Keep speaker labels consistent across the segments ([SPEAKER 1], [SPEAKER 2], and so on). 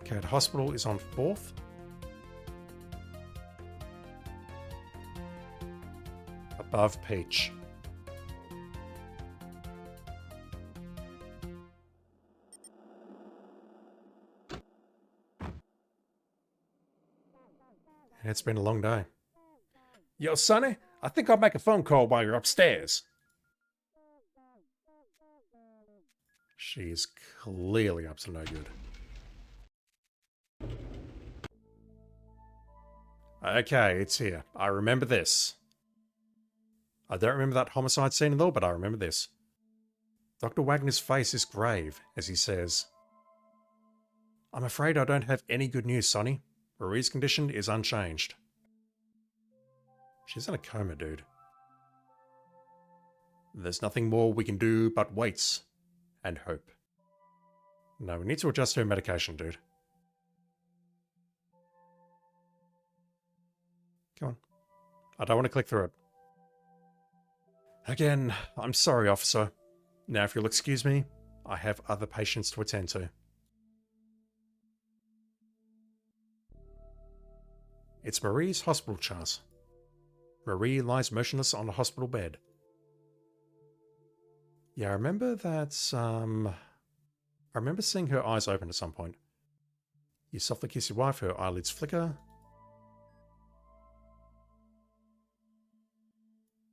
[SPEAKER 1] Okay, the hospital is on 4th. Above Peach. It's been a long day. Yo, Sonny, I think I'll make a phone call while you're upstairs. She's clearly up to no good. Okay, it's here. I remember this. I don't remember that homicide scene at all, but I remember this. Dr. Wagner's face is grave as he says, I'm afraid I don't have any good news, Sonny. Marie's condition is unchanged. She's in a coma, dude. There's nothing more we can do but wait and hope. No, we need to adjust her medication, dude. Come on. I don't want to click through it. Again, I'm sorry, officer. Now, if you'll excuse me, I have other patients to attend to. It's Marie's hospital chart. Marie lies motionless on a hospital bed. Yeah, I remember that, I remember seeing her eyes open at some point. You softly kiss your wife, her eyelids flicker.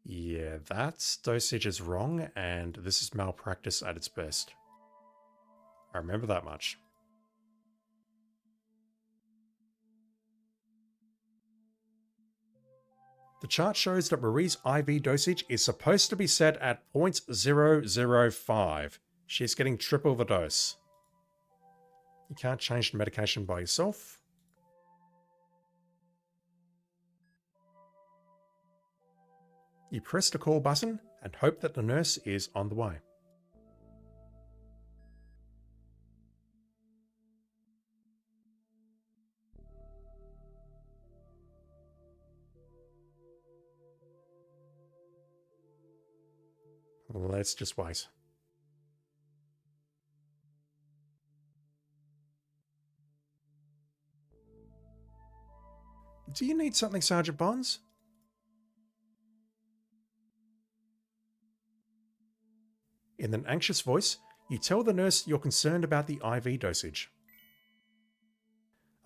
[SPEAKER 1] Yeah, that dosage is wrong, and this is malpractice at its best. I remember that much. The chart shows that Marie's IV dosage is supposed to be set at 0.005. She's getting triple the dose. You can't change the medication by yourself. You press the call button and hope that the nurse is on the way. Let's just wait. Do you need something, Sergeant Bonds? In an anxious voice, you tell the nurse you're concerned about the IV dosage.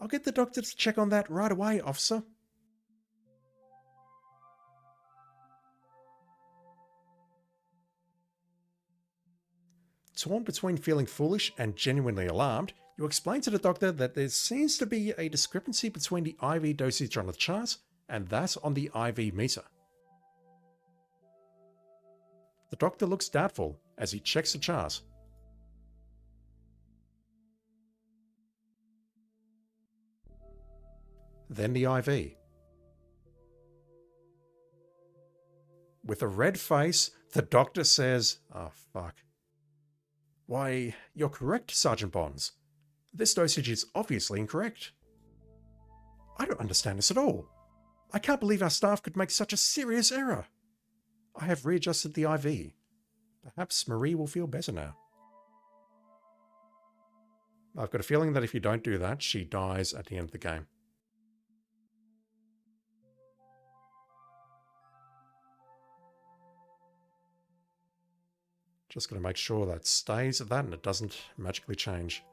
[SPEAKER 1] I'll get the doctor to check on that right away, officer. Torn between feeling foolish and genuinely alarmed, you explain to the doctor that there seems to be a discrepancy between the IV dosage on the chart and that on the IV meter. The doctor looks doubtful as he checks the chart. Then the IV. With a red face, the doctor says, "Oh, fuck. Why, you're correct, Sergeant Bonds. This dosage is obviously incorrect. I don't understand this at all. I can't believe our staff could make such a serious error. I have readjusted the IV. Perhaps Marie will feel better now." I've got a feeling that if you don't do that, she dies at the end of the game. Just got to make sure that stays at that and it doesn't magically change.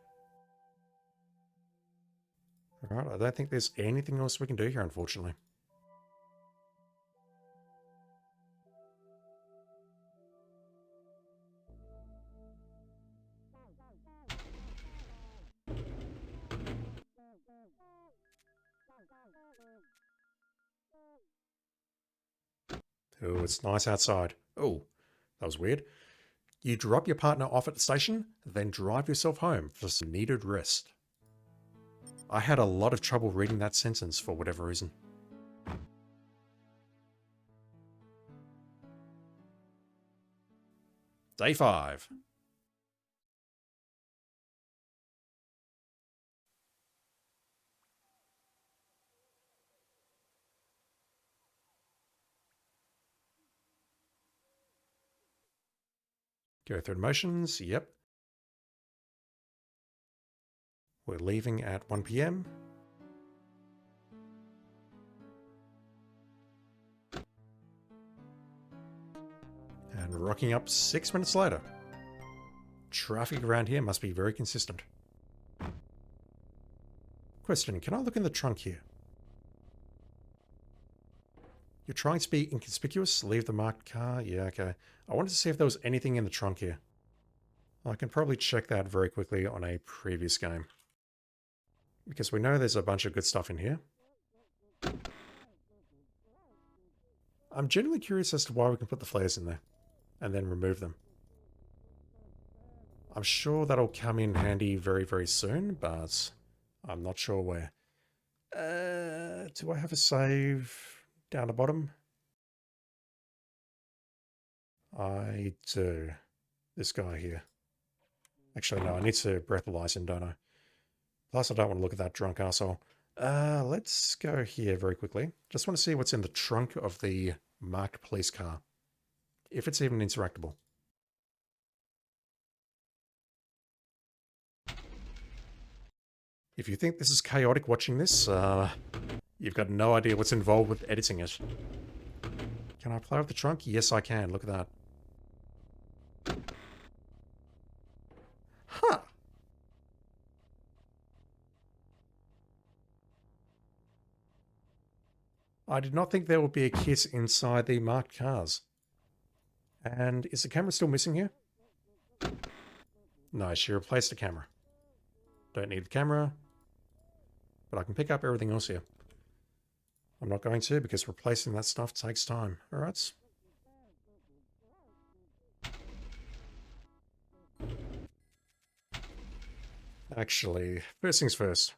[SPEAKER 1] Alright, I don't think there's anything else we can do here, unfortunately. Oh, it's nice outside. Oh, that was weird. You drop your partner off at the station, then drive yourself home for some needed rest. I had a lot of trouble reading that sentence for whatever reason. Day 5. Go through the motions, yep. We're leaving at 1 p.m. And rocking up 6 minutes later. Traffic around here must be very consistent. Question, can I look in the trunk here? You're trying to be inconspicuous? Leave the marked car? Yeah, okay. I wanted to see if there was anything in the trunk here. I can probably check that very quickly on a previous game. Because we know there's a bunch of good stuff in here. I'm genuinely curious as to why we can put the flares in there. And then remove them. I'm sure that'll come in handy very, very soon, but I'm not sure where. Do I have a save down the bottom? I do. This guy here. Actually, no, I need to breathalyze him, don't I? Plus, I don't want to look at that drunk arsehole. Let's go here very quickly. Just want to see what's in the trunk of the marked police car. If it's even interactable. If you think this is chaotic watching this, you've got no idea what's involved with editing it. Can I play with the trunk? Yes, I can. Look at that. Huh. I did not think there would be a kit inside the marked cars. And is the camera still missing here? No, she replaced the camera. Don't need the camera. But I can pick up everything else here. I'm not going to because replacing that stuff takes time. Alright. Actually, first things first.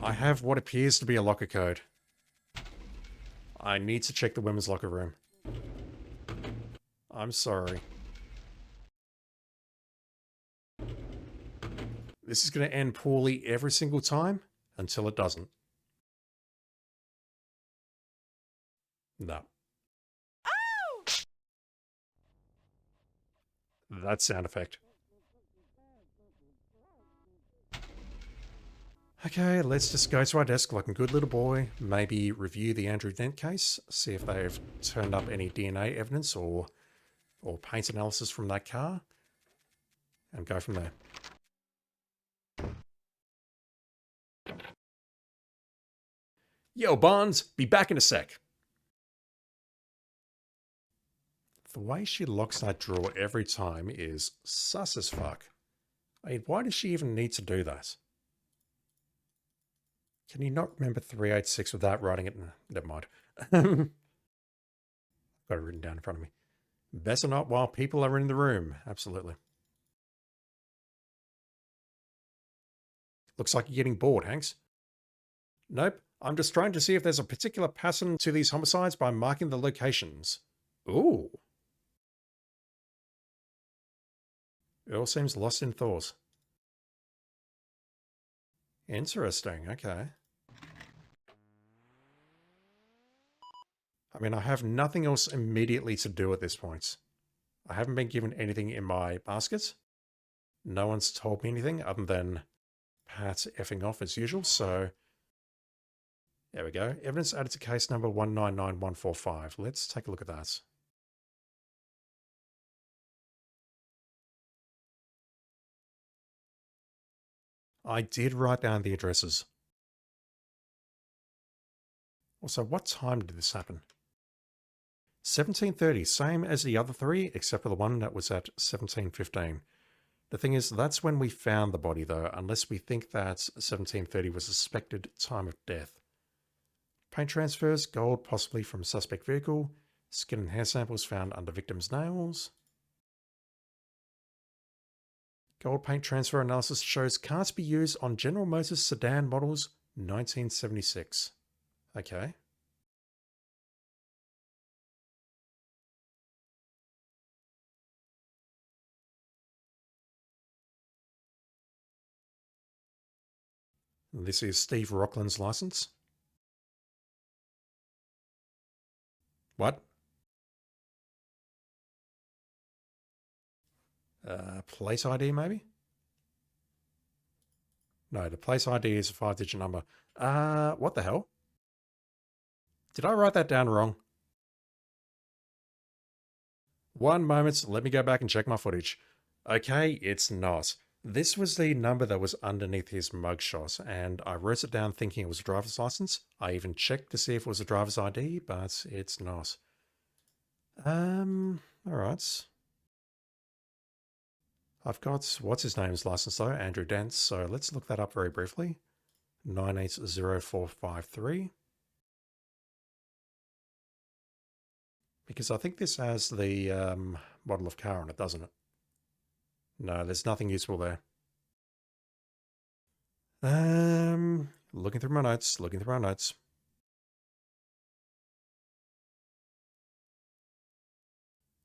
[SPEAKER 1] I have what appears to be a locker code. I need to check the women's locker room. I'm sorry. This is going to end poorly every single time until it doesn't. No. Oh! That sound effect. Okay, let's just go to our desk like a good little boy. Maybe review the Andrew Dent case. See if they've turned up any DNA evidence or paint analysis from that car. And go from there. Yo, Bonds, be back in a sec. The way she locks that drawer every time is sus as fuck. I mean, why does she even need to do that? Can you not remember 386 without writing it? Never mind. Got it written down in front of me. Better not while people are in the room. Absolutely. Looks like you're getting bored, Hanks. Nope. I'm just trying to see if there's a particular pattern to these homicides by marking the locations. Ooh. It all seems lost in thought. Interesting, okay. I mean, I have nothing else immediately to do at this point. I haven't been given anything in my basket. No one's told me anything other than Pat effing off as usual, so... There we go. Evidence added to case number 199145. Let's take a look at that. I did write down the addresses. Also, what time did this happen? 17:30, same as the other three, except for the one that was at 17:15. The thing is, that's when we found the body, though, unless we think that 17:30 was a suspected time of death. Paint transfers, gold possibly from suspect vehicle, skin and hair samples found under victim's nails. Gold paint transfer analysis shows car to be used on General Motors sedan models 1976. Okay. This is Steve Rockland's license. What? Plate ID, maybe? No, the place ID is a 5-digit number. What the hell? Did I write that down wrong? One moment, let me go back and check my footage. Okay, it's not. This was the number that was underneath his mugshot, and I wrote it down thinking it was a driver's license. I even checked to see if it was a driver's ID, but it's not. Alright. I've got, what's his name's license though? Andrew Dent, so let's look that up very briefly. 980453. Because I think this has the model of car on it, doesn't it? No, there's nothing useful there. Looking through my notes, looking through my notes.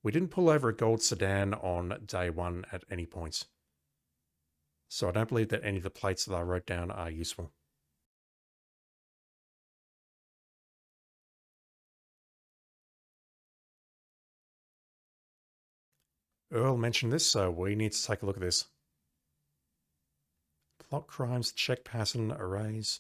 [SPEAKER 1] We didn't pull over a gold sedan on day one at any point. So I don't believe that any of the plates that I wrote down are useful. Earl mentioned this, so we need to take a look at this. Plot crimes, check pattern, arrays.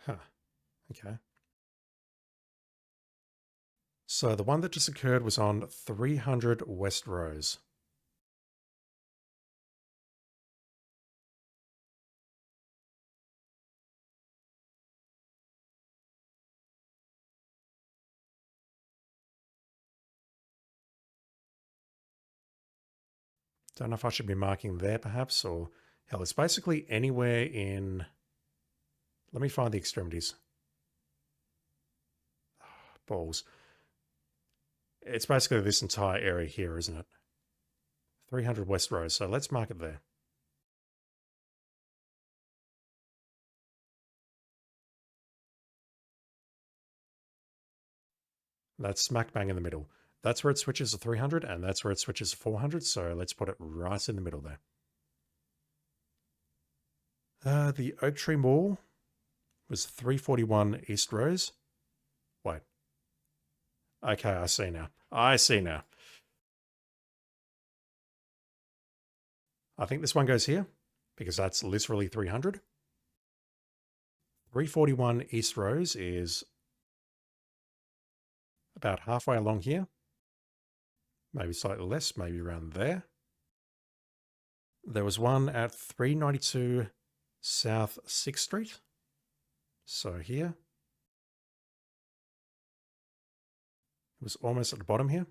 [SPEAKER 1] Huh, okay. So the one that just occurred was on 300 West Rose. Don't know if I should be marking there perhaps, or hell, it's basically anywhere in... Let me find the extremities. Balls. It's basically this entire area here, isn't it? 300 West Rose, so let's mark it there. That's smack bang in the middle. That's where it switches to 300, and that's where it switches to 400, so let's put it right in the middle there. The Oak Tree Mall was 341 East Rose. Wait. Okay, I see now. I see now. I think this one goes here, because that's literally 300. 341 East Rose is about halfway along here. Maybe slightly less, maybe around there. There was one at 392 South 6th Street. So here. It was almost at the bottom here.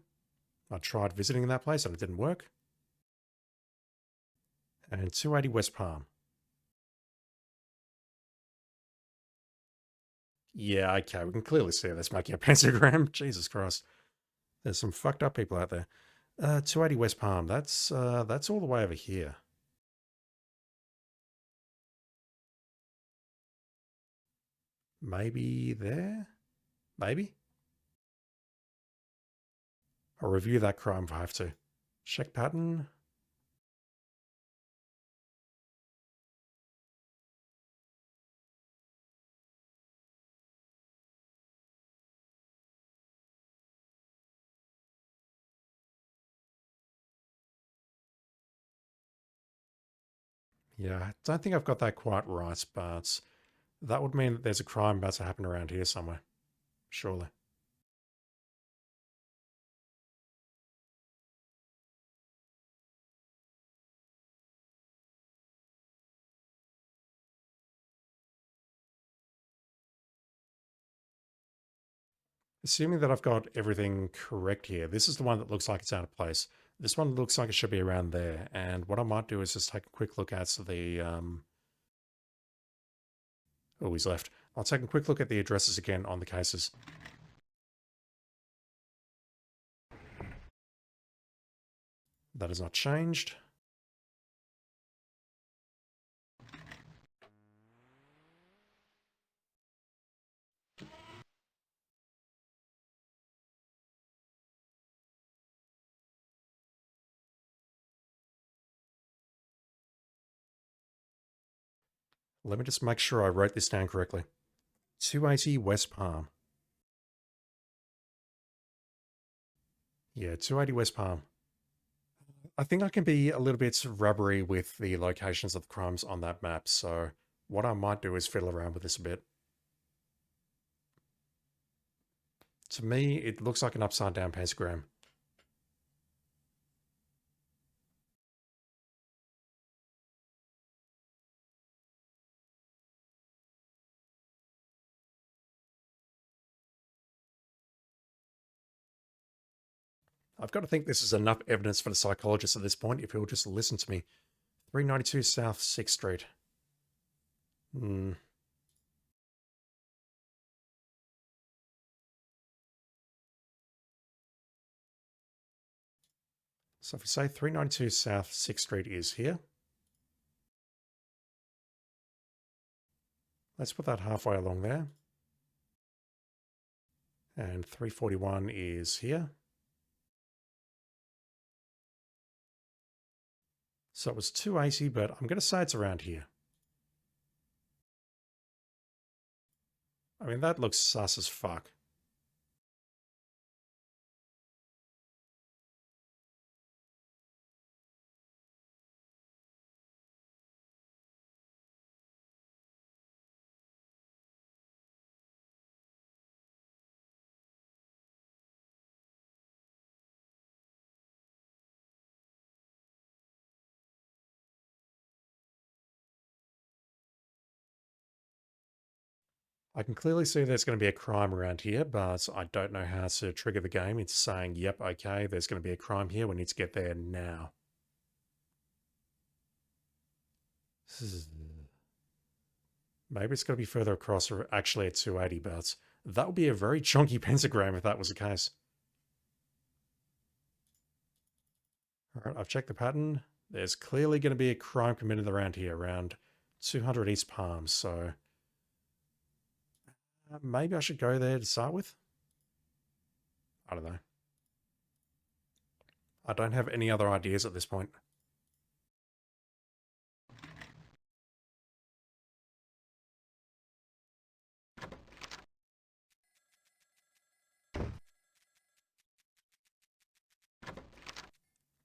[SPEAKER 1] I tried visiting that place and it didn't work. And 280 West Palm. Yeah, okay, we can clearly see this making a pentagram. Jesus Christ. There's some fucked up people out there. 280 West Palm, that's all the way over here. Maybe there? Maybe? I'll review that crime if I have to. Check pattern. Yeah, I don't think I've got that quite right, but that would mean that there's a crime about to happen around here somewhere. Surely. Assuming that I've got everything correct here, this is the one that looks like it's out of place. This one looks like it should be around there. And what I might do is just take a quick look at the... Oh, he's left. I'll take a quick look at the addresses again on the cases. That has not changed. Let me just make sure I wrote this down correctly. 280 West Palm. Yeah, 280 West Palm. I think I can be a little bit rubbery with the locations of the crimes on that map, so what I might do is fiddle around with this a bit. To me, it looks like an upside down pentagram. I've got to think this is enough evidence for the psychologist at this point if he'll just listen to me. 392 South 6th Street. Hmm. So if we say 392 South 6th Street is here, let's put that halfway along there. And 341 is here. So it was 280, but I'm going to say it's around here. I mean, that looks sus as fuck. I can clearly see there's going to be a crime around here, but I don't know how to trigger the game. It's saying, yep, okay, there's going to be a crime here. We need to get there now. Maybe it's going to be further across or actually at 280, but that would be a very chunky pentagram if that was the case. All right, I've checked the pattern. There's clearly going to be a crime committed around here, around 200 East Palm, so maybe I should go there to start with. I don't know. I don't have any other ideas at this point.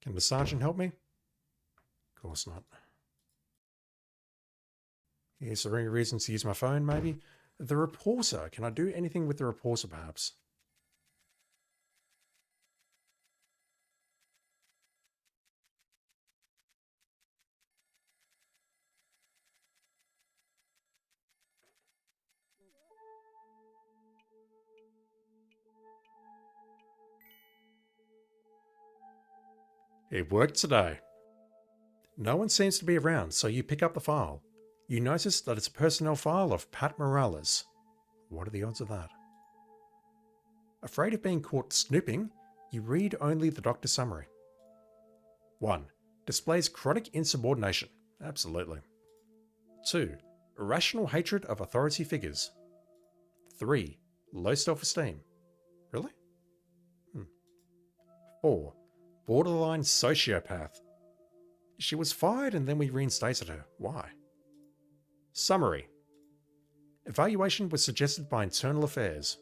[SPEAKER 1] Can the sergeant help me? Of course not. Is there any reason to use my phone, maybe? The reporter. Can I do anything with the reporter, perhaps? It worked today. No one seems to be around, so you pick up the file. You notice that it's a personnel file of Pat Morales. What are the odds of that? Afraid of being caught snooping, you read only the doctor's summary. 1. Displays chronic insubordination. Absolutely. 2. Irrational hatred of authority figures. 3. Low self-esteem. Really? 4. Borderline sociopath. She was fired and then we reinstated her. Why? Summary. Evaluation was suggested by Internal Affairs.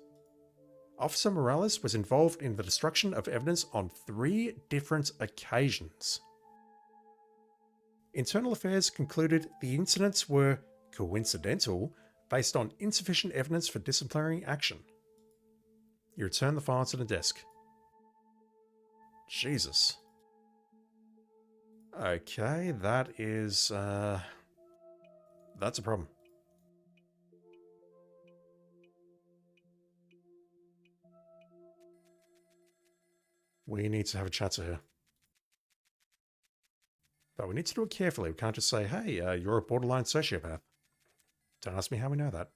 [SPEAKER 1] Officer Morales was involved in the destruction of evidence on 3 different occasions. Internal Affairs concluded the incidents were coincidental based on insufficient evidence for disciplinary action. You return the file to the desk. Jesus. Okay, that is, that's a problem. We need to have a chat to her. But we need to do it carefully. We can't just say, hey, you're a borderline sociopath. Don't ask me how we know that.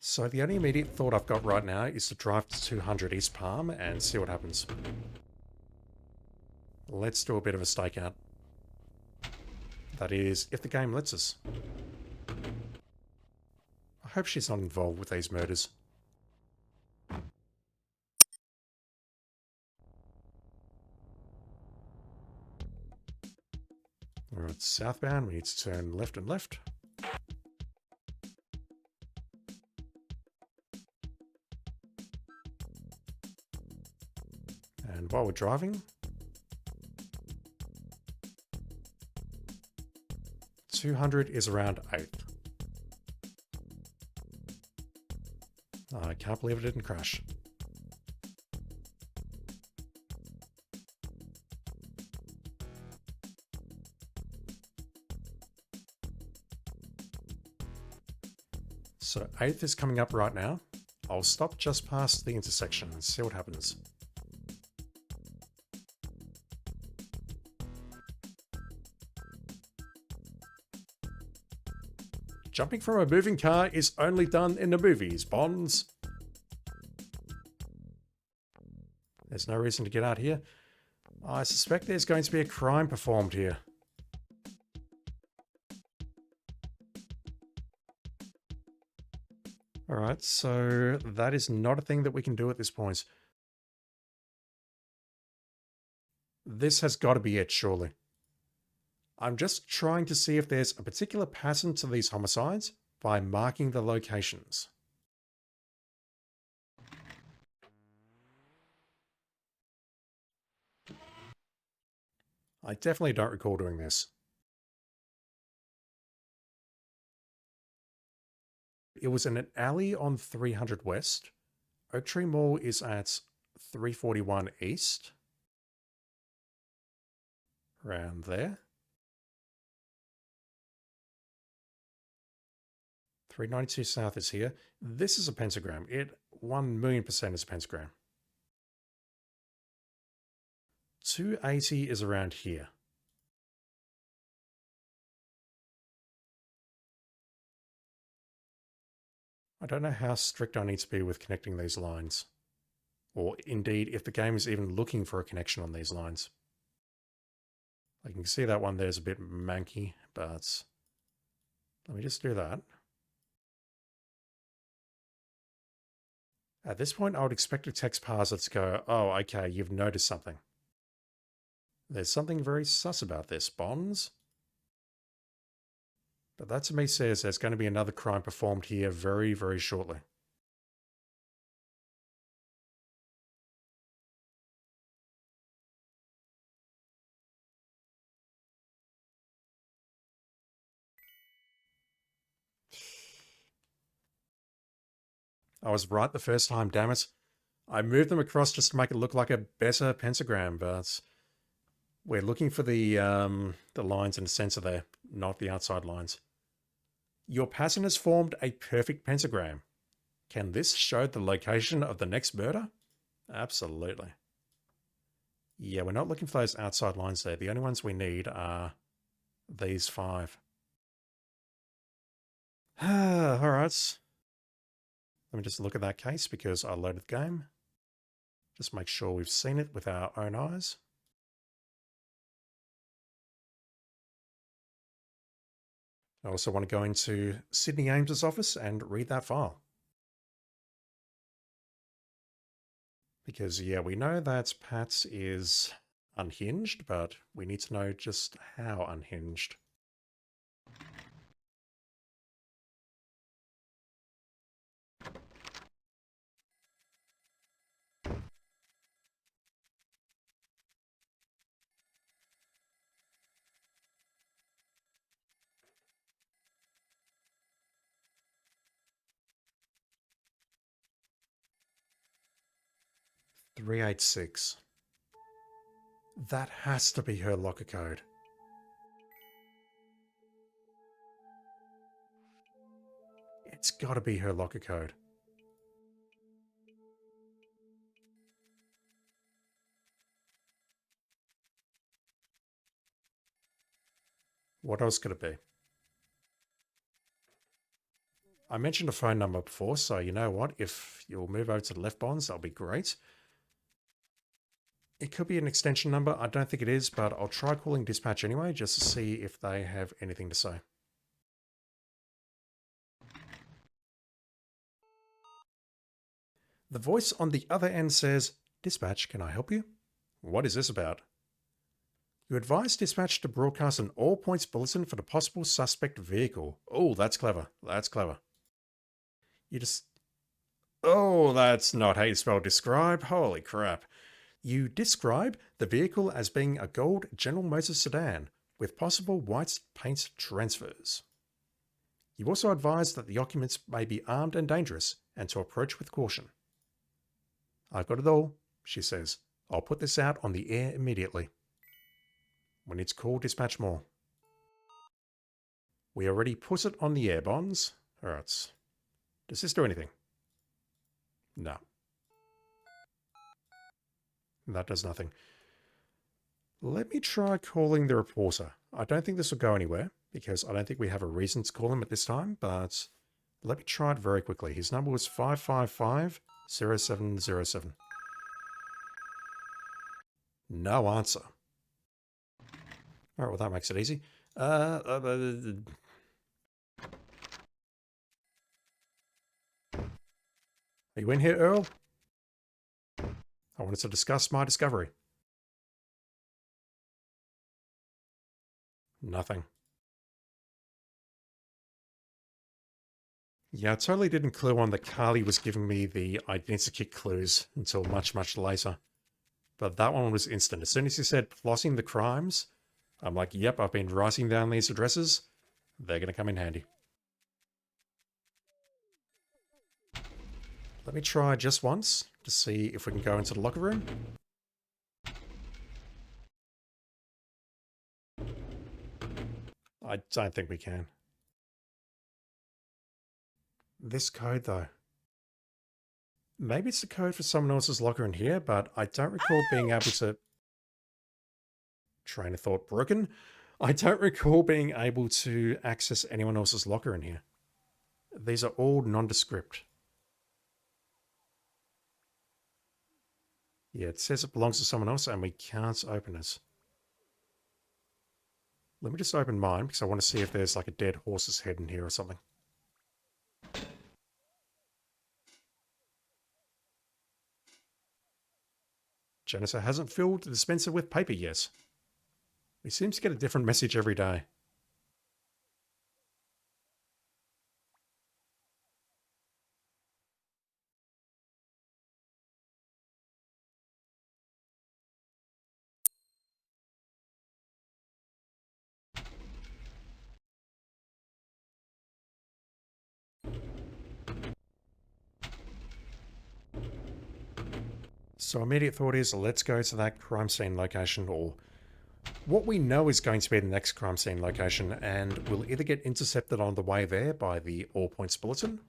[SPEAKER 1] So the only immediate thought I've got right now is to drive to 200 East Palm and see what happens. Let's do a bit of a stakeout. That is, if the game lets us. I hope she's not involved with these murders. it's southbound. We need to turn left and left. And while we're driving, 200 is around 8th. I can't believe it didn't crash. So 8th is coming up right now. I'll stop just past the intersection and see what happens. Jumping from a moving car is only done in the movies, Bonds. There's no reason to get out here. I suspect there's going to be a crime performed here. Alright, so that is not a thing that we can do at this point. This has got to be it, surely. I'm just trying to see if there's a particular pattern to these homicides by marking the locations. I definitely don't recall doing this. It was in an alley on 300 West. Oak Tree Mall is at 341 East. Around there. 392 South is here. This is a pentagram. It 1,000,000% is a pentagram. 280 is around here. I don't know how strict I need to be with connecting these lines. Or indeed, if the game is even looking for a connection on these lines. I can see that one there's a bit manky, but let me just do that. At this point, I would expect a text parser to go, oh, okay, you've noticed something. There's something very sus about this, Bonds. But that to me says there's going to be another crime performed here very, very shortly. I was right the first time, damn it. I moved them across just to make it look like a better pentagram, but we're looking for the lines in the center there, not the outside lines. Your pattern has formed a perfect pentagram. Can this show the location of the next murder? Absolutely. Yeah, we're not looking for those outside lines there. The only ones we need are these 5. Alright. Let me just look at that case because I loaded the game. Just make sure we've seen it with our own eyes. I also want to go into Sydney Ames's office and read that file. Because, yeah, we know that Pat is unhinged, but we need to know just how unhinged. "386. That has to be her locker code. It's got to be her locker code. What else could it be? I mentioned a phone number before, so you know what? If you'll move over to the left, Bonds, that'll be great. It could be an extension number. I don't think it is, but I'll try calling dispatch anyway, just to see if they have anything to say. The voice on the other end says, "Dispatch, can I help you? What is this about?" You advise dispatch to broadcast an all points bulletin for the possible suspect vehicle. Oh, that's clever. That's clever. You just... Oh, that's not how you spell describe. Holy crap. You describe the vehicle as being a gold General Motors sedan with possible white paint transfers. You also advise that the occupants may be armed and dangerous and to approach with caution. I've got it all, she says. I'll put this out on the air immediately. We need to call dispatch more. We already put it on the air, Bonds. Alright. Does this do anything? No. That does nothing. Let me try calling the reporter. I don't think this will go anywhere, because I don't think we have a reason to call him at this time, but let me try it very quickly. His number was 555-0707. No answer. Alright, well that makes it easy. Are you in here, Earl? I wanted to discuss my discovery. Nothing. Yeah, I totally didn't clue on that Carly was giving me the identity clues until much, much later. But that one was instant. As soon as he said plotting the crimes, I'm like, yep, I've been writing down these addresses. They're going to come in handy. Let me try just once to see if we can go into the locker room. I don't think we can. This code, though. Maybe it's the code for someone else's locker in here, but I don't recall being able to... Train of thought broken. I don't recall being able to access anyone else's locker in here. These are all nondescript. Yeah, it says it belongs to someone else and we can't open it. Let me just open mine because I want to see if there's like a dead horse's head in here or something. Janitor hasn't filled the dispenser with paper yet. We seem to get a different message every day. So immediate thought is, let's go to that crime scene location, or what we know is going to be the next crime scene location, and we'll either get intercepted on the way there by the all points bulletin,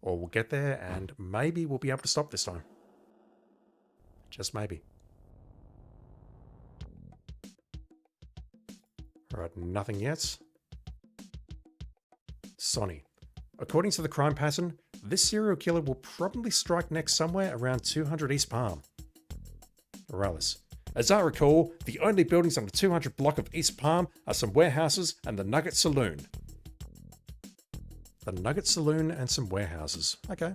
[SPEAKER 1] or we'll get there and maybe we'll be able to stop this time. Just maybe. Alright, nothing yet. Sonny. According to the crime pattern, this serial killer will probably strike next somewhere around 200 East Palm. Morales. As I recall, the only buildings on the 200 block of East Palm are some warehouses and the Nugget Saloon. The Nugget Saloon and some warehouses. Okay.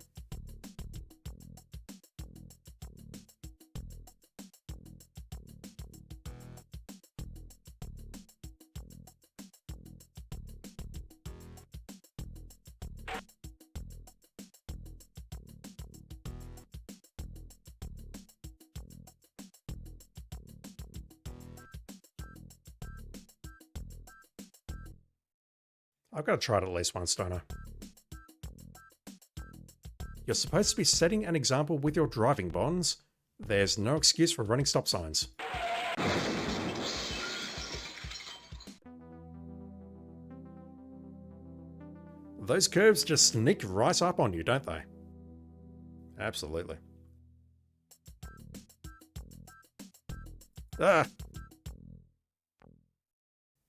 [SPEAKER 1] I've got to try it at least once, don't I? You're supposed to be setting an example with your driving, Bonds. There's no excuse for running stop signs. Those curves just sneak right up on you, don't they? Absolutely. Ah!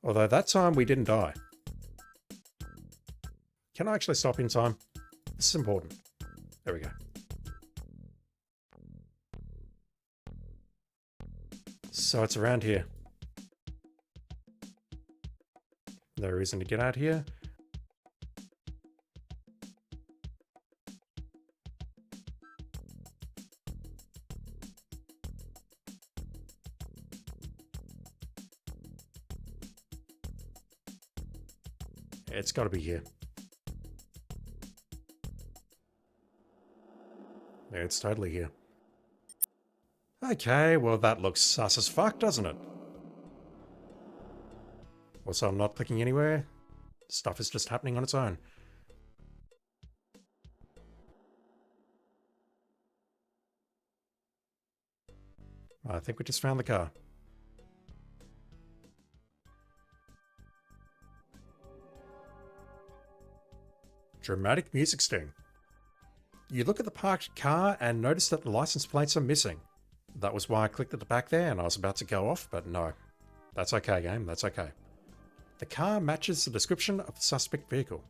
[SPEAKER 1] Although that time we didn't die. Can I actually stop in time? This is important. There we go. So it's around here. No reason to get out here. It's got to be here. Yeah, it's totally here. Okay, well that looks sus as fuck, doesn't it? Also, I'm not clicking anywhere. Stuff is just happening on its own. I think we just found the car. Dramatic music sting. You look at the parked car and notice that the license plates are missing. That was why I clicked at the back there and I was about to go off, but no. That's okay, game. That's okay. The car matches the description of the suspect vehicle.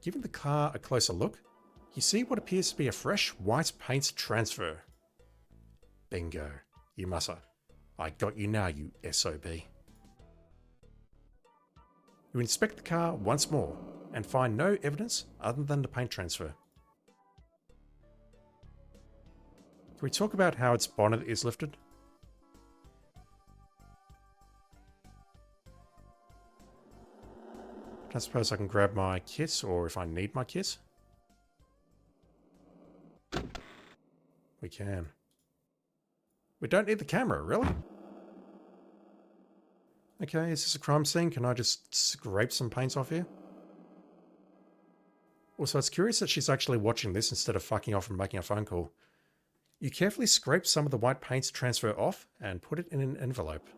[SPEAKER 1] Giving the car a closer look, you see what appears to be a fresh white paint transfer. Bingo. You mussa. I got you now, you SOB. You inspect the car once more and find no evidence other than the paint transfer. Can we talk about how its bonnet is lifted? I suppose I can grab my kit, or if I need my kit. We can. We don't need the camera, really? Okay, is this a crime scene? Can I just scrape some paint off here? Also, it's curious that she's actually watching this instead of fucking off and making a phone call. You carefully scrape some of the white paint to transfer off and put it in an envelope.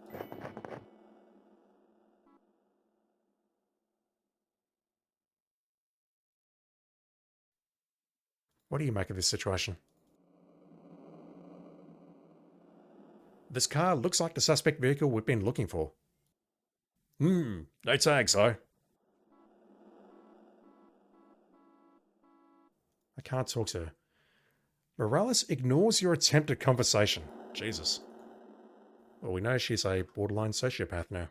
[SPEAKER 1] What do you make of this situation? This car looks like the suspect vehicle we've been looking for. No tags though. I can't talk to her. Morales ignores your attempt at conversation. Jesus. Well, we know she's a borderline sociopath now.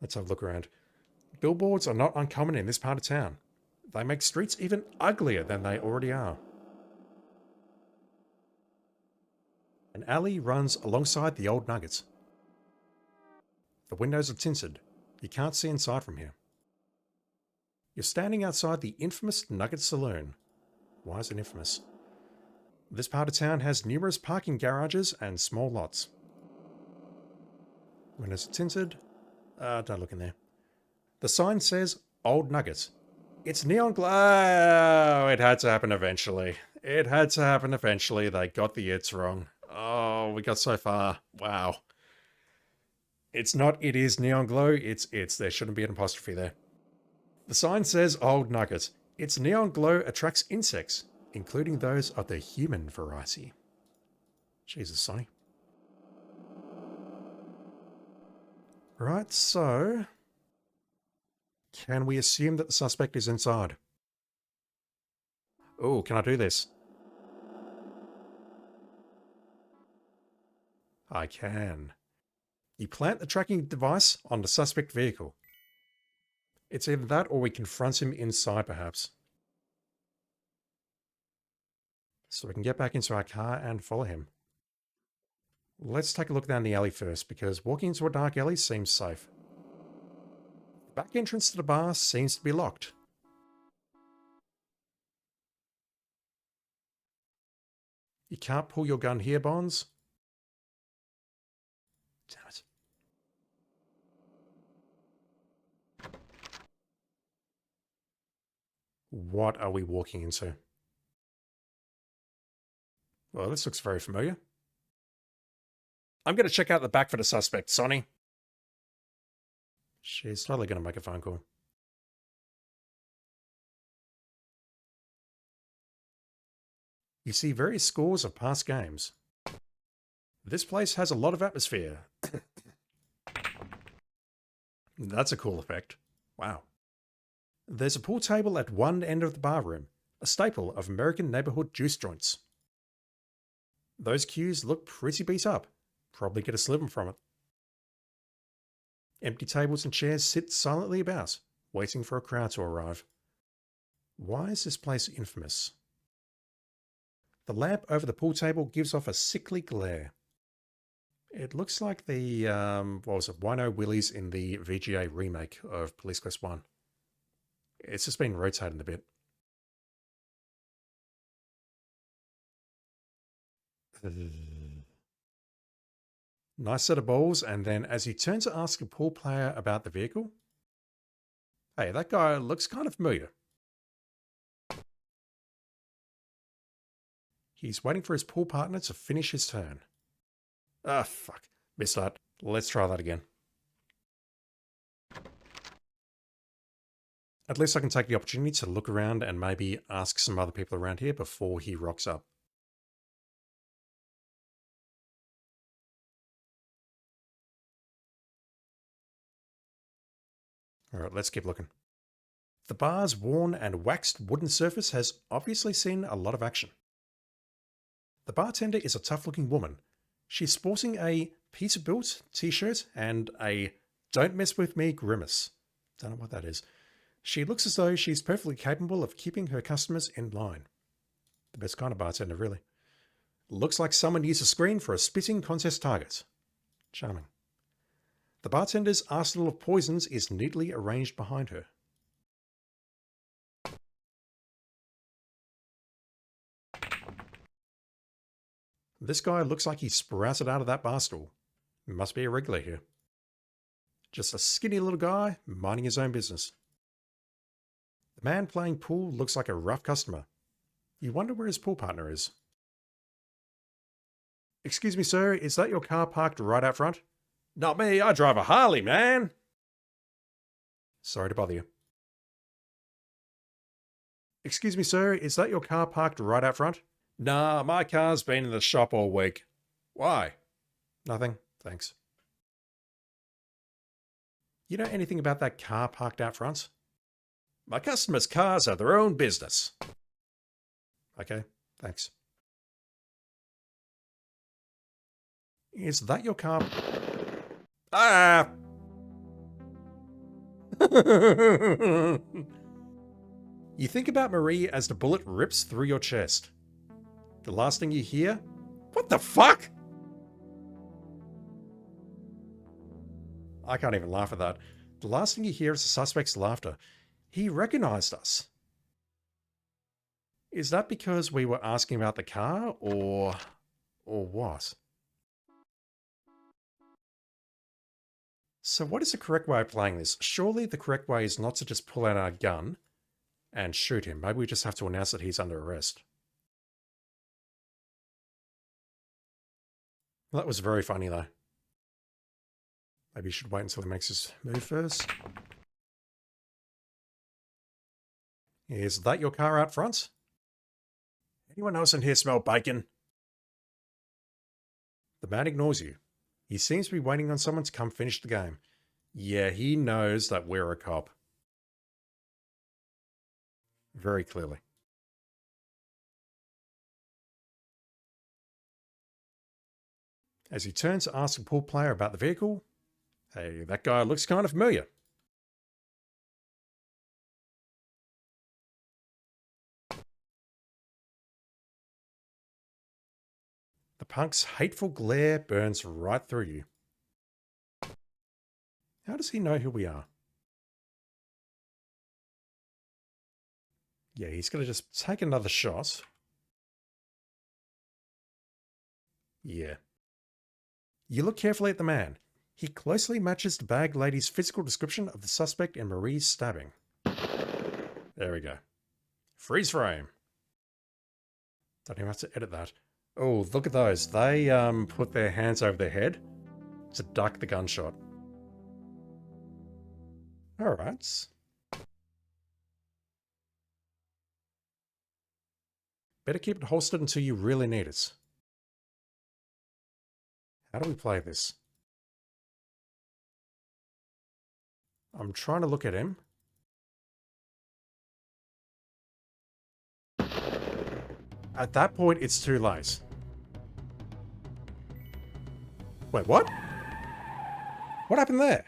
[SPEAKER 1] Let's have a look around. Billboards are not uncommon in this part of town. They make streets even uglier than they already are. An alley runs alongside the old Nuggets. The windows are tinted. You can't see inside from here. You're standing outside the infamous Nugget Saloon. Why is it infamous? This part of town has numerous parking garages and small lots. Windows are tinted. Don't look in there. The sign says Old Nugget. It's neon glow. Oh, it had to happen eventually. It had to happen eventually. They got the it's wrong. Oh, we got so far. Wow. It's not it is neon glow, it's. There shouldn't be an apostrophe there. The sign says Old Nugget. Its neon glow attracts insects, including those of the human variety. Jesus, Sonny. Right, so... can we assume that the suspect is inside? Oh, can I do this? I can. You plant the tracking device on the suspect vehicle. It's either that or we confront him inside, perhaps. So we can get back into our car and follow him. Let's take a look down the alley first, because walking into a dark alley seems safe. The back entrance to the bar seems to be locked. You can't pull your gun here, Bonds. Damn it. What are we walking into? Well, this looks very familiar. I'm going to check out the back for the suspect, Sonny. She's totally going to make a phone call. You see various scores of past games. This place has a lot of atmosphere. That's a cool effect. Wow. There's a pool table at one end of the bar room, a staple of American neighborhood juice joints. Those cues look pretty beat up. Probably get a sliver from it. Empty tables and chairs sit silently about, waiting for a crowd to arrive. Why is this place infamous? The lamp over the pool table gives off a sickly glare. It looks like the, what was it, Wino Willies in the VGA remake of Police Quest 1. It's just been rotating a bit. Nice set of balls, and then as he turns to ask a pool player about the vehicle, hey, that guy looks kind of familiar. He's waiting for his pool partner to finish his turn. Ah, fuck. Missed that. Let's try that again. At least I can take the opportunity to look around and maybe ask some other people around here before he rocks up. Alright, let's keep looking. The bar's worn and waxed wooden surface has obviously seen a lot of action. The bartender is a tough-looking woman. She's sporting a Peterbilt t-shirt and a "Don't mess with me" grimace. Don't know what that is. She looks as though she's perfectly capable of keeping her customers in line. The best kind of bartender, really. Looks like someone used a screen for a spitting contest target. Charming. The bartender's arsenal of poisons is neatly arranged behind her. This guy looks like he sprouted out of that bar stool. Must be a regular here. Just a skinny little guy minding his own business. The man playing pool looks like a rough customer. You wonder where his pool partner is. Excuse me, sir, is that your car parked right out front? Not me, I drive a Harley, man. Sorry to bother you. Excuse me, sir, is that your car parked right out front? Nah, my car's been in the shop all week. Why? Nothing, thanks. You know anything about that car parked out front? My customers' cars are their own business. Okay, thanks. Is that your car? Ah! You think about Marie as the bullet rips through your chest. The last thing you hear, what the fuck? I can't even laugh at that. The last thing you hear is the suspect's laughter. He recognized us. Is that because we were asking about the car, or what? So what is the correct way of playing this? Surely the correct way is not to just pull out our gun and shoot him. Maybe we just have to announce that he's under arrest. That was very funny, though. Maybe you should wait until he makes his move first. Is that your car out front? Anyone else in here smell bacon? The man ignores you. He seems to be waiting on someone to come finish the game. Yeah, he knows that we're a cop. Very clearly. As he turns to ask a pool player about the vehicle, hey, that guy looks kind of familiar. The punk's hateful glare burns right through you. How does he know who we are? Yeah, he's going to just take another shot. Yeah. You look carefully at the man. He closely matches the bag lady's physical description of the suspect in Marie's stabbing. There we go. Freeze frame. Don't even have to edit that. Oh, look at those. They put their hands over their head to duck the gunshot. Alright. Better keep it holstered until you really need it. How do we play this? I'm trying to look at him. At that point, it's too late. Wait, what? What happened there?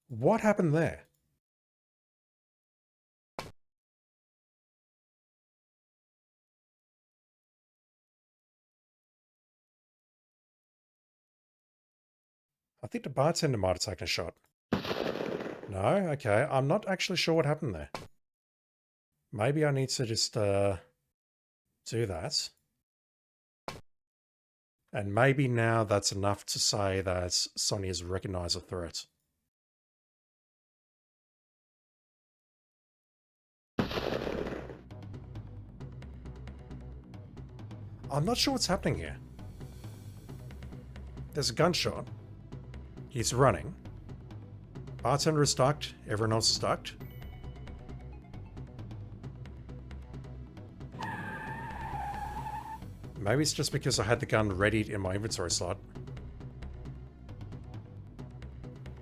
[SPEAKER 1] What happened there? I think the bartender might have taken a shot. No? Okay. I'm not actually sure what happened there. Maybe I need to just do that. And maybe now that's enough to say that Sonny has recognized a threat. I'm not sure what's happening here. There's a gunshot. He's running. Bartender is ducked. Everyone else is ducked. Maybe it's just because I had the gun readied in my inventory slot.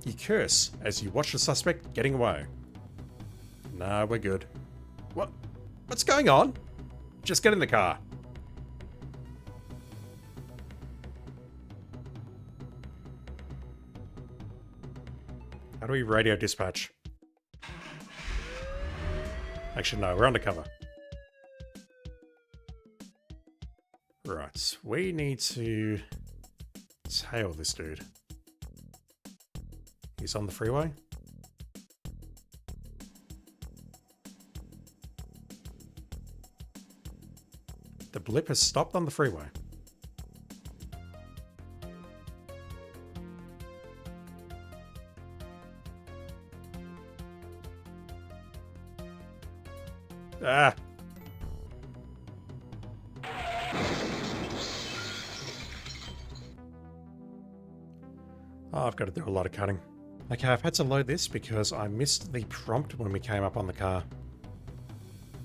[SPEAKER 1] You curse as you watch the suspect getting away. Nah, we're good. What's going on? Just get in the car. How do we radio dispatch? Actually, no, we're undercover. Right, we need to tail this dude. He's on the freeway. The blip has stopped on the freeway. Ah! Oh, I've got to do a lot of cutting. Okay, I've had to load this because I missed the prompt when we came up on the car.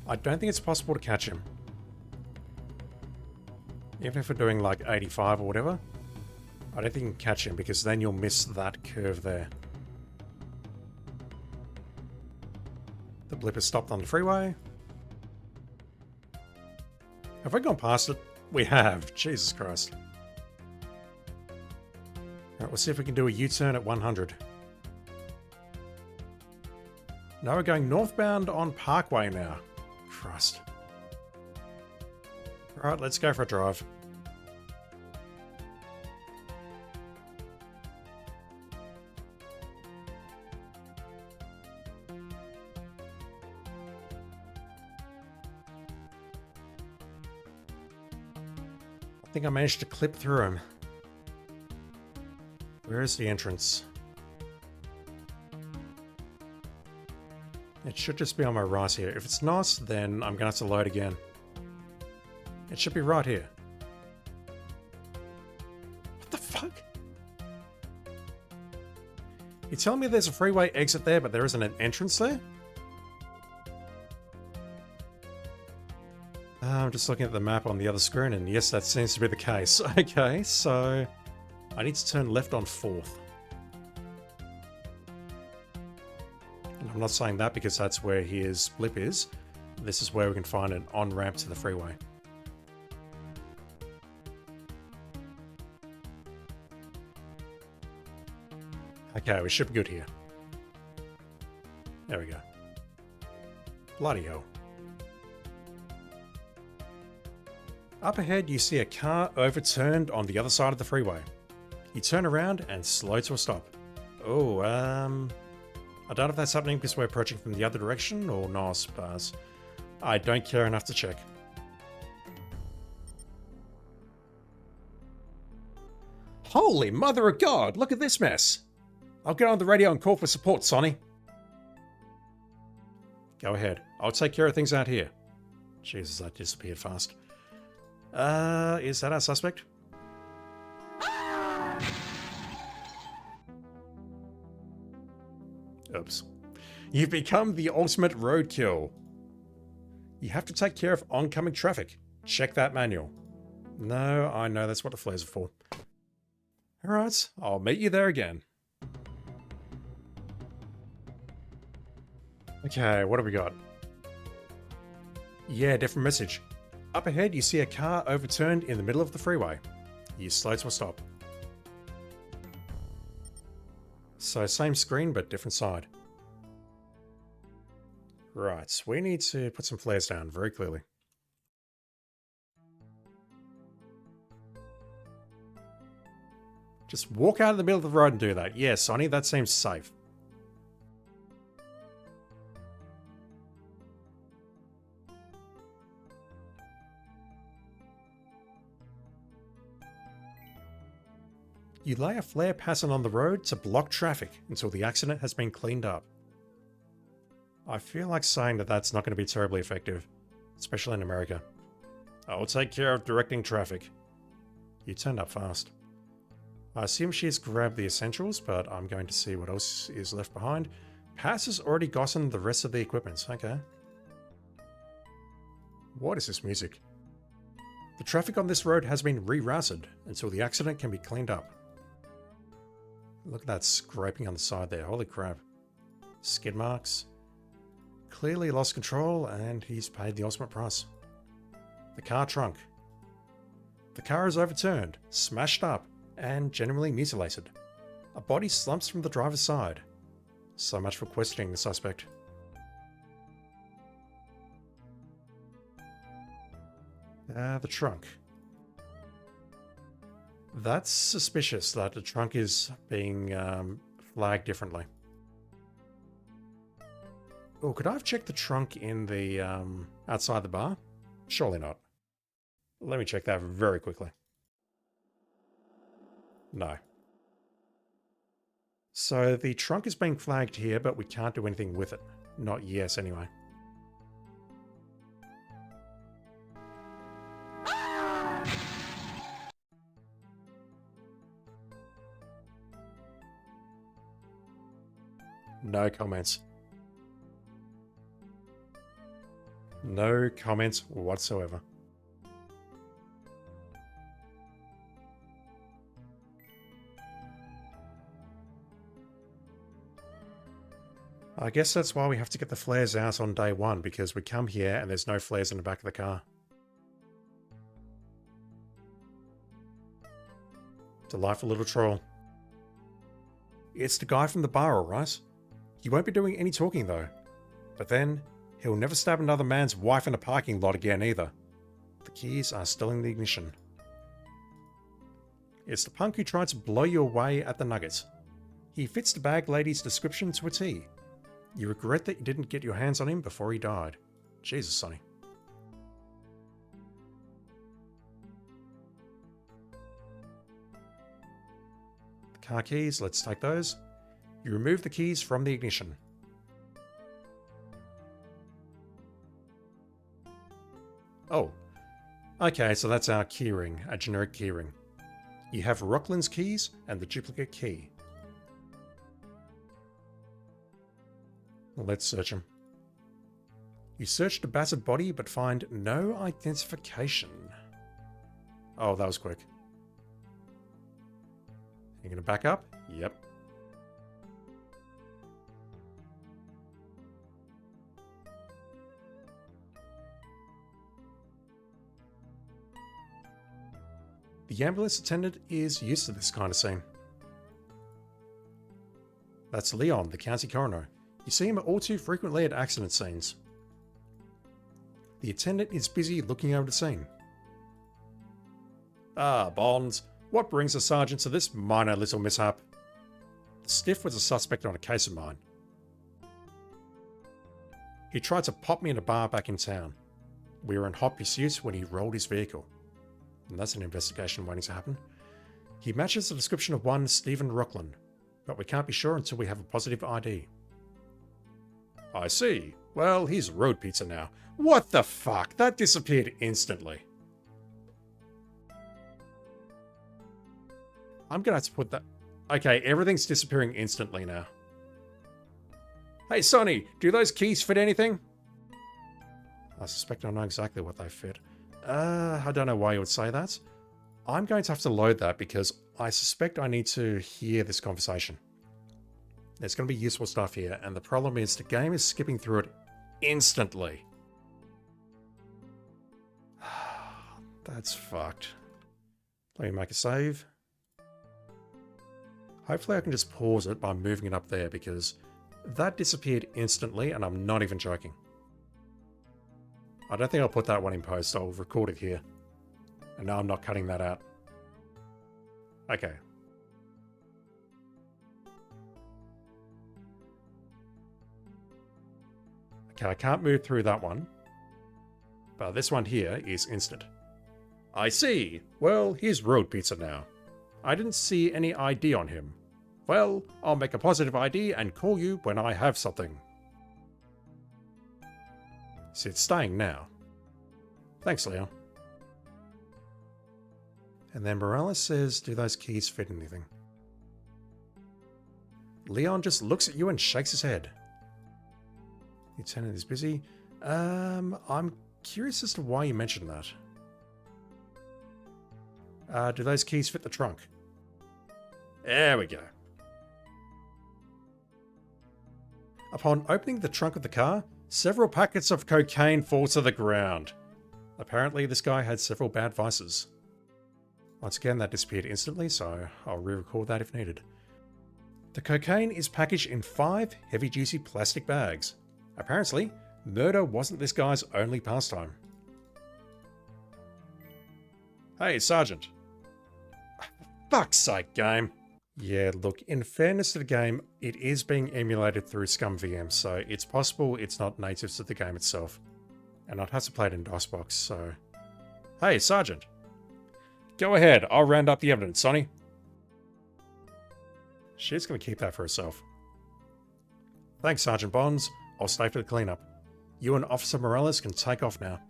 [SPEAKER 1] I don't think it's possible to catch him. Even if we're doing like 85 or whatever, I don't think you can catch him because then you'll miss that curve there. The blip has stopped on the freeway. Have we gone past it? We have. Jesus Christ. Alright, we'll see if we can do a U-turn at 100. No, we're going northbound on Parkway now. Christ. Alright, let's go for a drive. I think I managed to clip through him. Where is the entrance? It should just be on my right here. If it's not, then I'm gonna have to load again. It should be right here. What the fuck? You're telling me there's a freeway exit there, but there isn't an entrance there? I'm just looking at the map on the other screen, and yes, that seems to be the case. Okay, so I need to turn left on 4th. And I'm not saying that because that's where his blip is. This is where we can find an on-ramp to the freeway. Okay, we should be good here. There we go. Bloody hell. Up ahead, you see a car overturned on the other side of the freeway. You turn around and slow to a stop. Oh, I don't know if that's happening because we're approaching from the other direction or not, but I don't care enough to check. Holy mother of God, look at this mess. I'll get on the radio and call for support, Sonny. Go ahead. I'll take care of things out here. Jesus, that disappeared fast. Is that our suspect? Oops. You've become the ultimate roadkill. You have to take care of oncoming traffic. Check that manual. No, I know that's what the flares are for. Alright, I'll meet you there again. Okay, what have we got? Yeah, different message. Up ahead, you see a car overturned in the middle of the freeway. You slow to a stop. So same screen, but different side. Right, we need to put some flares down very clearly. Just walk out in the middle of the road and do that. Yeah, Sonny, that seems safe. You lay a flare pattern on the road to block traffic until the accident has been cleaned up. I feel like saying that that's not going to be terribly effective, especially in America. I'll take care of directing traffic. You turned up fast. I assume she's grabbed the essentials, but I'm going to see what else is left behind. Pass has already gotten the rest of the equipment. Okay. What is this music? The traffic on this road has been rerouted until the accident can be cleaned up. Look at that scraping on the side there. Holy crap. Skid marks. Clearly lost control, and he's paid the ultimate price. The car trunk. The car is overturned, smashed up, and genuinely mutilated. A body slumps from the driver's side. So much for questioning the suspect. The trunk. That's suspicious that the trunk is being flagged differently. Oh, could I have checked the trunk in the outside the bar? Surely not. Let me check that very quickly. No. So the trunk is being flagged here, but we can't do anything with it. Not yet, anyway. No comments. No comments whatsoever. I guess that's why we have to get the flares out on day one, because we come here and there's no flares in the back of the car. Delightful little troll. It's the guy from the bar, alright? He won't be doing any talking though. But then, he'll never stab another man's wife in a parking lot again either. The keys are still in the ignition. It's the punk who tried to blow you away at the Nugget. He fits the bag lady's description to a T. You regret that you didn't get your hands on him before he died. Jesus, Sonny. The car keys, let's take those. You remove the keys from the ignition. Oh. Okay, so that's our keyring, a generic keyring. You have Rockland's keys and the duplicate key. Let's search him. You search the battered body but find no identification. Oh, that was quick. You're gonna back up? Yep. The ambulance attendant is used to this kind of scene. That's Leon, the county coroner. You see him all too frequently at accident scenes. The attendant is busy looking over the scene. Ah, Bonds. What brings the sergeant to this minor little mishap? The stiff was a suspect on a case of mine. He tried to pop me in a bar back in town. We were in hot pursuit when he rolled his vehicle. And that's an investigation waiting to happen. He matches the description of one Stephen Rockland, but we can't be sure until we have a positive ID. I see. Well, he's road pizza now. What the fuck? That disappeared instantly. I'm gonna have to put that... Okay, everything's disappearing instantly now. Hey, Sonny, do those keys fit anything? I suspect I know exactly what they fit. I don't know why you would say that. I'm going to have to load that because I suspect I need to hear this conversation. There's going to be useful stuff here, and the problem is the game is skipping through it instantly. That's fucked. Let me make a save. Hopefully I can just pause it by moving it up there, because that disappeared instantly, and I'm not even joking. I don't think I'll put that one in post, I'll record it here. And now I'm not cutting that out. Okay. Okay, I can't move through that one. But this one here is instant. I see. Well, here's road pizza now. I didn't see any ID on him. Well, I'll make a positive ID and call you when I have something. So it's staying now. Thanks, Leon. And then Morales says, do those keys fit anything? Leon just looks at you and shakes his head. Lieutenant is busy. I'm curious as to why you mentioned that. Do those keys fit the trunk? There we go. Upon opening the trunk of the car, several packets of cocaine fall to the ground. Apparently, this guy had several bad vices. Once again, that disappeared instantly, so I'll re-record that if needed. The cocaine is packaged in 5 heavy-duty plastic bags. Apparently, murder wasn't this guy's only pastime. Hey, Sergeant. Fuck's sake, game. Yeah, look, in fairness to the game, it is being emulated through ScumVM, so it's possible it's not native to the game itself. And I'd have to play it in DOSBox, so... Hey, Sergeant. Go ahead, I'll round up the evidence, Sonny. She's gonna keep that for herself. Thanks, Sergeant Bonds. I'll stay for the cleanup. You and Officer Morales can take off now.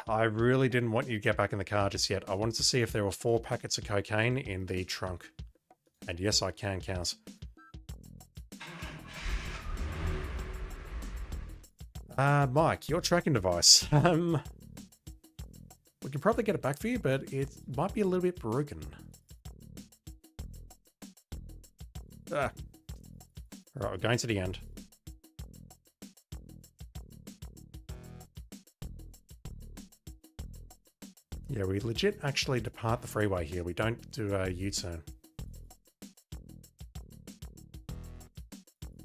[SPEAKER 1] I really didn't want you to get back in the car just yet. I wanted to see if there were 4 packets of cocaine in the trunk. And yes, I can count. Mike, your tracking device. We can probably get it back for you, but it might be a little bit broken. Alright, we're going to the end. Yeah, we legit actually depart the freeway here. We don't do a U-turn.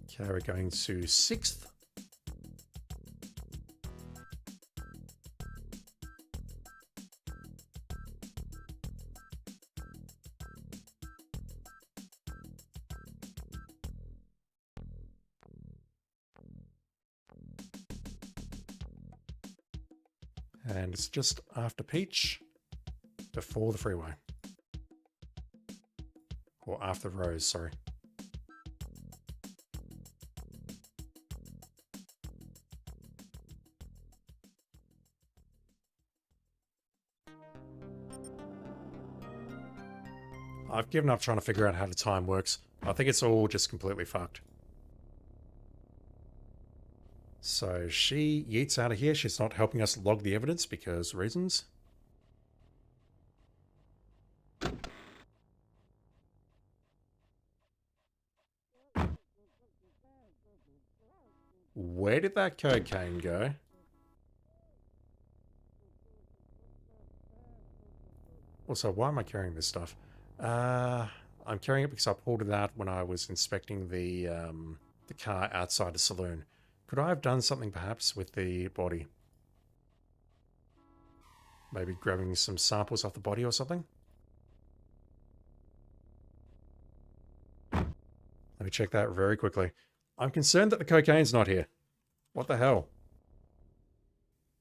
[SPEAKER 1] Okay, we're going to 6th. And it's just after Peach, before the freeway. Or after Rose, sorry. I've given up trying to figure out how the time works. I think it's all just completely fucked. So she yeets out of here. She's not helping us log the evidence because reasons. Where did that cocaine go? Also, why am I carrying this stuff? I'm carrying it because I pulled it out when I was inspecting the car outside the saloon. Could I have done something perhaps with the body? Maybe grabbing some samples off the body or something? Let me check that very quickly. I'm concerned that the cocaine's not here. What the hell?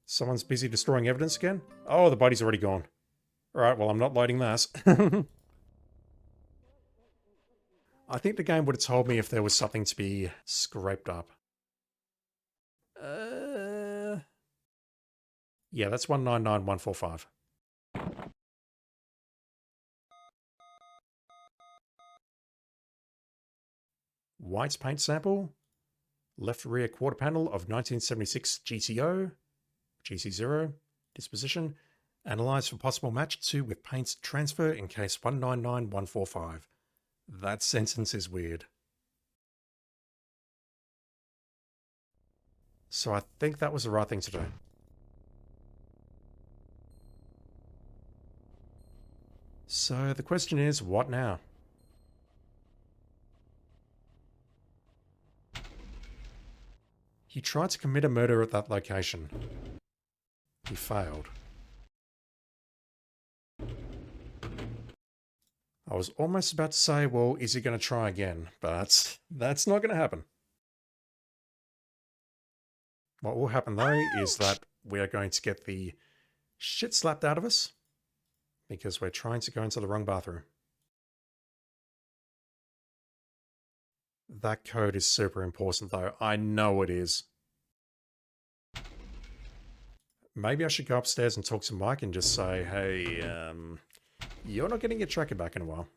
[SPEAKER 1] Someone's busy destroying evidence again? Oh, the body's already gone. Alright, well, I'm not loading that. I think the game would have told me if there was something to be scraped up. Yeah, that's 199145. White paint sample. Left rear quarter panel of 1976 GTO. GC0. Disposition. Analyzed for possible match to with paints transfer in case 199145. That sentence is weird. So I think that was the right thing to do. So the question is, what now? He tried to commit a murder at that location. He failed. I was almost about to say, well, is he going to try again? But that's not going to happen. What will happen though is that we are going to get the shit slapped out of us because we're trying to go into the wrong bathroom. That code is super important though. I know it is. Maybe I should go upstairs and talk to Mike and just say, hey, you're not getting your tracker back in a while.